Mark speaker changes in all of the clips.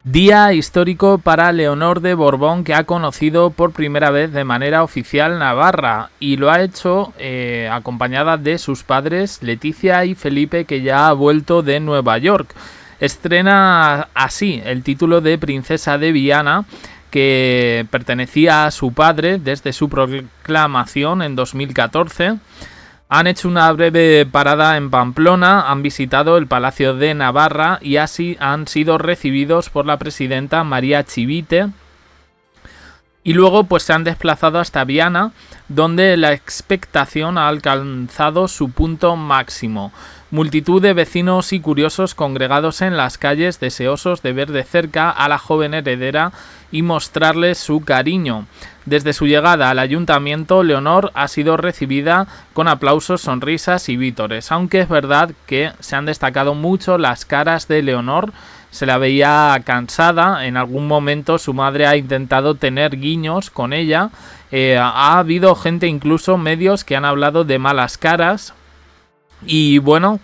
Speaker 1: Día histórico para Leonor de Borbón, que ha conocido por primera vez de manera oficial Navarra, y lo ha hecho acompañada de sus padres Leticia y Felipe, que ya ha vuelto de Nueva York. Estrena así el título de princesa de Viana, que pertenecía a su padre desde su proclamación en 2014. Han hecho una breve parada en Pamplona, han visitado el Palacio de Navarra y así han sido recibidos por la presidenta María Chivite. Y luego pues se han desplazado hasta Viana, donde la expectación ha alcanzado su punto máximo. Multitud de vecinos y curiosos congregados en las calles, deseosos de ver de cerca a la joven heredera y mostrarle su cariño. Desde su llegada al ayuntamiento, Leonor ha sido recibida con aplausos, sonrisas y vítores, aunque es verdad que se han destacado mucho las caras de Leonor. Se la veía cansada, en algún momento su madre ha intentado tener guiños con ella, ha habido gente, incluso medios, que han hablado de malas caras. Y bueno,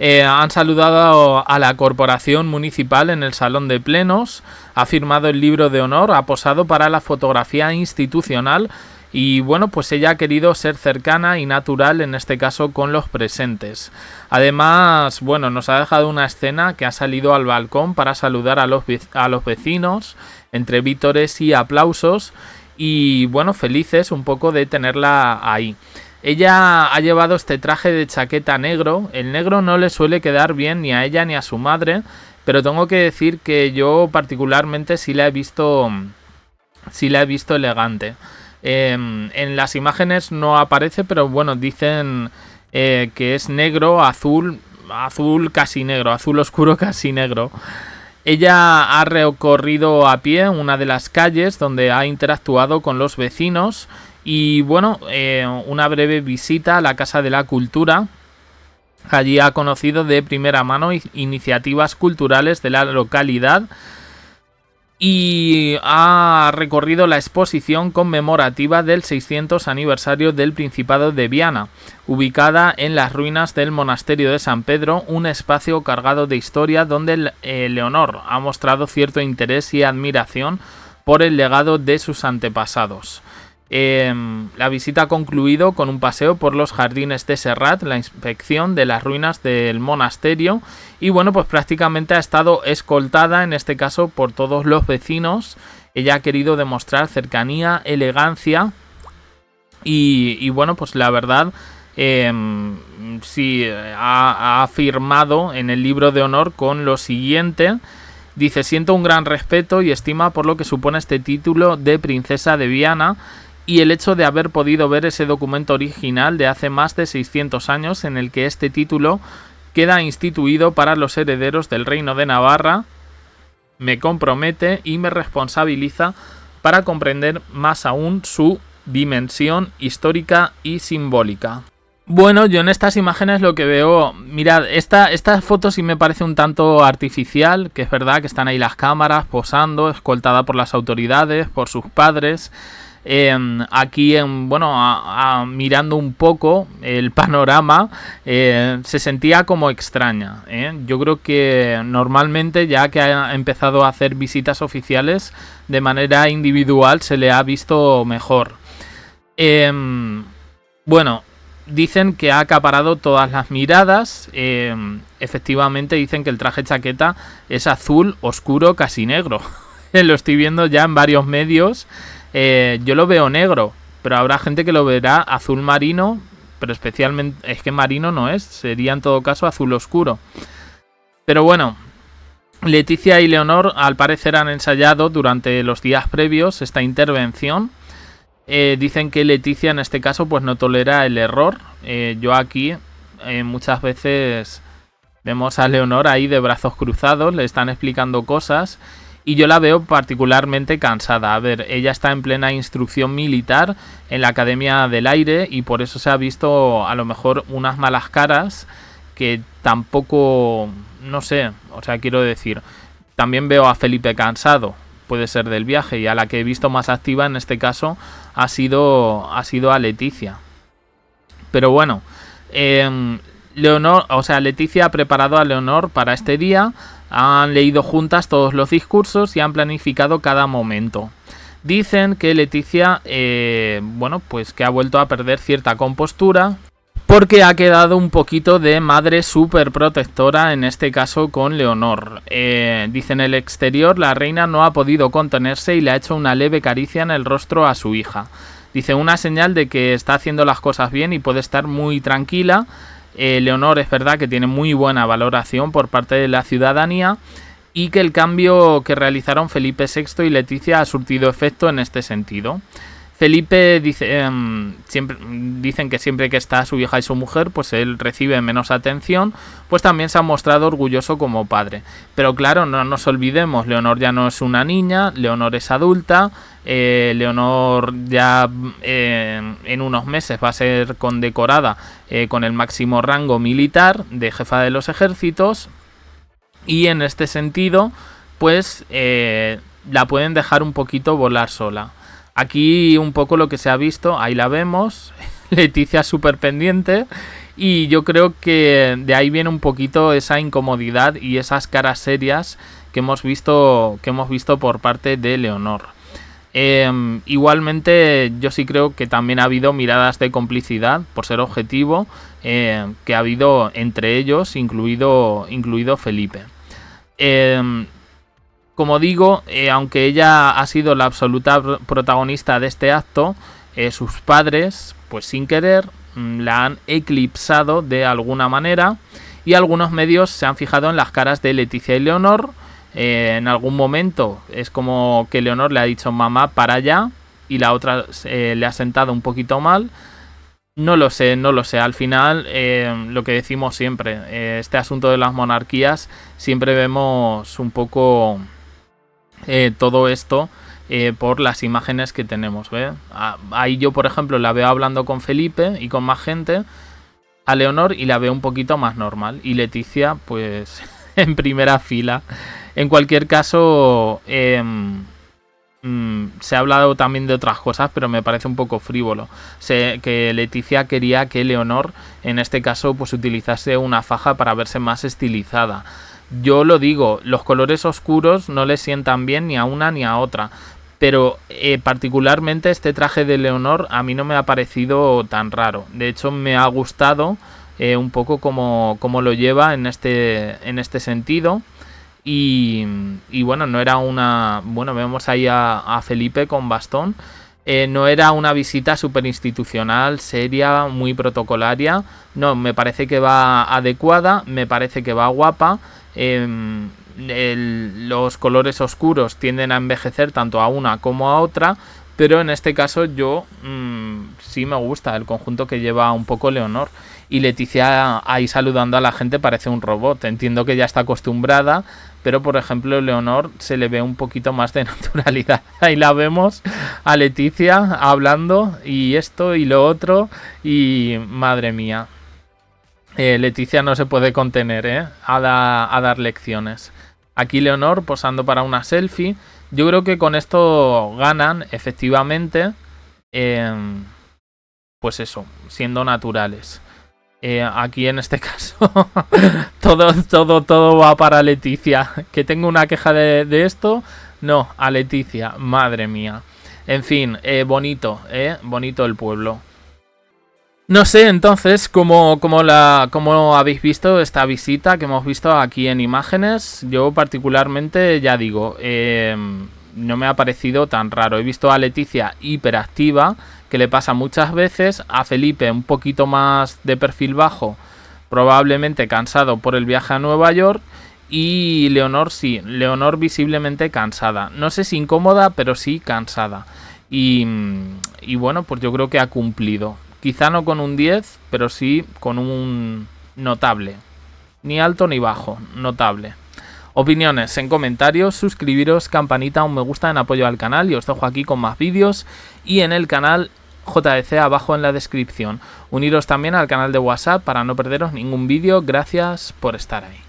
Speaker 1: han saludado a la corporación municipal en el salón de plenos, ha firmado el libro de honor, ha posado para la fotografía institucional y bueno, pues ella ha querido ser cercana y natural, en este caso con los presentes. Además, bueno, nos ha dejado una escena que ha salido al balcón para saludar a los vecinos, entre vítores y aplausos, y bueno, felices un poco de tenerla ahí. Ella ha llevado este traje de chaqueta negro. El negro no le suele quedar bien ni a ella ni a su madre, pero tengo que decir que yo particularmente sí la he visto elegante. En las imágenes no aparece, pero bueno, dicen que es negro, azul casi negro, azul oscuro casi negro. Ella ha recorrido a pie una de las calles donde ha interactuado con los vecinos. Y bueno, una breve visita a la Casa de la Cultura. Allí ha conocido de primera mano iniciativas culturales de la localidad y ha recorrido la exposición conmemorativa del 600 aniversario del Principado de Viana, ubicada en las ruinas del Monasterio de San Pedro, un espacio cargado de historia donde Leonor ha mostrado cierto interés y admiración por el legado de sus antepasados. La visita ha concluido con un paseo por los jardines de Serrat, la inspección de las ruinas del monasterio y bueno, pues prácticamente ha estado escoltada, en este caso por todos los vecinos. Ella ha querido demostrar cercanía, elegancia y bueno, pues la verdad sí ha firmado en el libro de honor con lo siguiente. Dice: siento un gran respeto y estima por lo que supone este título de princesa de Viana y el hecho de haber podido ver ese documento original de hace más de 600 años en el que este título queda instituido para los herederos del Reino de Navarra, me compromete y me responsabiliza para comprender más aún su dimensión histórica y simbólica. Bueno, yo en estas imágenes lo que veo, mirad, esta foto sí me parece un tanto artificial, que es verdad que están ahí las cámaras posando, escoltada por las autoridades, por sus padres. Aquí mirando un poco el panorama, se sentía como extraña, Yo creo que normalmente, ya que ha empezado a hacer visitas oficiales de manera individual, se le ha visto mejor. Bueno, dicen que ha acaparado todas las miradas. Efectivamente dicen que el traje chaqueta es azul oscuro casi negro. Lo estoy viendo ya en varios medios. Yo lo veo negro, pero habrá gente que lo verá azul marino, pero especialmente es que marino no es, sería en todo caso azul oscuro. Pero bueno, Leticia y Leonor al parecer han ensayado durante los días previos esta intervención. Dicen que Leticia en este caso pues no tolera el error. Yo aquí muchas veces vemos a Leonor ahí de brazos cruzados, le están explicando cosas. Y yo la veo particularmente cansada. A ver, ella está en plena instrucción militar en la Academia del Aire y por eso se ha visto a lo mejor unas malas caras que tampoco, no sé, o sea, quiero decir, también veo a Felipe cansado, puede ser del viaje, y a la que he visto más activa en este caso ha sido a Leticia. Pero bueno, Leticia ha preparado a Leonor para este día. Han leído juntas todos los discursos y han planificado cada momento. Dicen que Leticia, bueno, pues que ha vuelto a perder cierta compostura porque ha quedado un poquito de madre súper protectora, en este caso con Leonor. Dice en el exterior, la reina no ha podido contenerse y le ha hecho una leve caricia en el rostro a su hija. Dice, una señal de que está haciendo las cosas bien y puede estar muy tranquila. Leonor es verdad que tiene muy buena valoración por parte de la ciudadanía y que el cambio que realizaron Felipe VI y Leticia ha surtido efecto en este sentido. Felipe dice, dicen que siempre que está su hija y su mujer, pues él recibe menos atención, pues también se ha mostrado orgulloso como padre. Pero claro, no nos olvidemos, Leonor ya no es una niña, Leonor es adulta, Leonor ya en unos meses va a ser condecorada con el máximo rango militar de jefa de los ejércitos, y en este sentido, pues la pueden dejar un poquito volar sola. Aquí un poco lo que se ha visto, ahí la vemos, Leticia súper pendiente, y yo creo que de ahí viene un poquito esa incomodidad y esas caras serias que hemos visto por parte de Leonor. Igualmente yo sí creo que también ha habido miradas de complicidad, por ser objetivo, que ha habido entre ellos, incluido Felipe. Como digo, aunque ella ha sido la absoluta protagonista de este acto, sus padres, pues sin querer, la han eclipsado de alguna manera, y algunos medios se han fijado en las caras de Leticia y Leonor. En algún momento es como que Leonor le ha dicho mamá para allá, y la otra le ha sentado un poquito mal. No lo sé. Al final, lo que decimos siempre, este asunto de las monarquías, siempre vemos un poco todo esto por las imágenes que tenemos, ¿ve? Ahí yo, por ejemplo, la veo hablando con Felipe y con más gente, a Leonor, y la veo un poquito más normal, y Leticia pues en primera fila. En cualquier caso, se ha hablado también de otras cosas, pero me parece un poco frívolo. Sé que Leticia quería que Leonor, en este caso, pues utilizase una faja para verse más estilizada. Yo lo digo, los colores oscuros no le sientan bien ni a una ni a otra, pero particularmente este traje de Leonor a mí no me ha parecido tan raro. De hecho, me ha gustado un poco como lo lleva en este sentido. Y bueno, no era una... Bueno, vemos ahí a Felipe con bastón. No era una visita súper institucional, seria, muy protocolaria. No, me parece que va adecuada, me parece que va guapa. Los colores oscuros tienden a envejecer tanto a una como a otra, pero en este caso yo sí me gusta el conjunto que lleva un poco Leonor. Y Leticia ahí saludando a la gente parece un robot. Entiendo que ya está acostumbrada, pero por ejemplo Leonor se le ve un poquito más de naturalidad. Ahí la vemos a Leticia hablando y esto y lo otro, y madre mía, Leticia no se puede contener a dar lecciones. Aquí Leonor posando para una selfie. Yo creo que con esto ganan efectivamente, pues eso, siendo naturales. Aquí en este caso todo va para Leticia. Que tengo una queja de esto, no, a Leticia, madre mía. En fin, bonito el pueblo. No sé, entonces, ¿cómo habéis visto esta visita que hemos visto aquí en imágenes? Yo particularmente, ya digo, no me ha parecido tan raro. He visto a Leticia hiperactiva, que le pasa muchas veces, a Felipe un poquito más de perfil bajo, probablemente cansado por el viaje a Nueva York, y Leonor sí, Leonor visiblemente cansada. No sé si incómoda, pero sí cansada. Y bueno, pues yo creo que ha cumplido. Quizá no con un 10, pero sí con un notable. Ni alto ni bajo, notable. Opiniones en comentarios, suscribiros, campanita, un me gusta en apoyo al canal, y os dejo aquí con más vídeos y en el canal JDC abajo en la descripción. Uniros también al canal de WhatsApp para no perderos ningún vídeo. Gracias por estar ahí.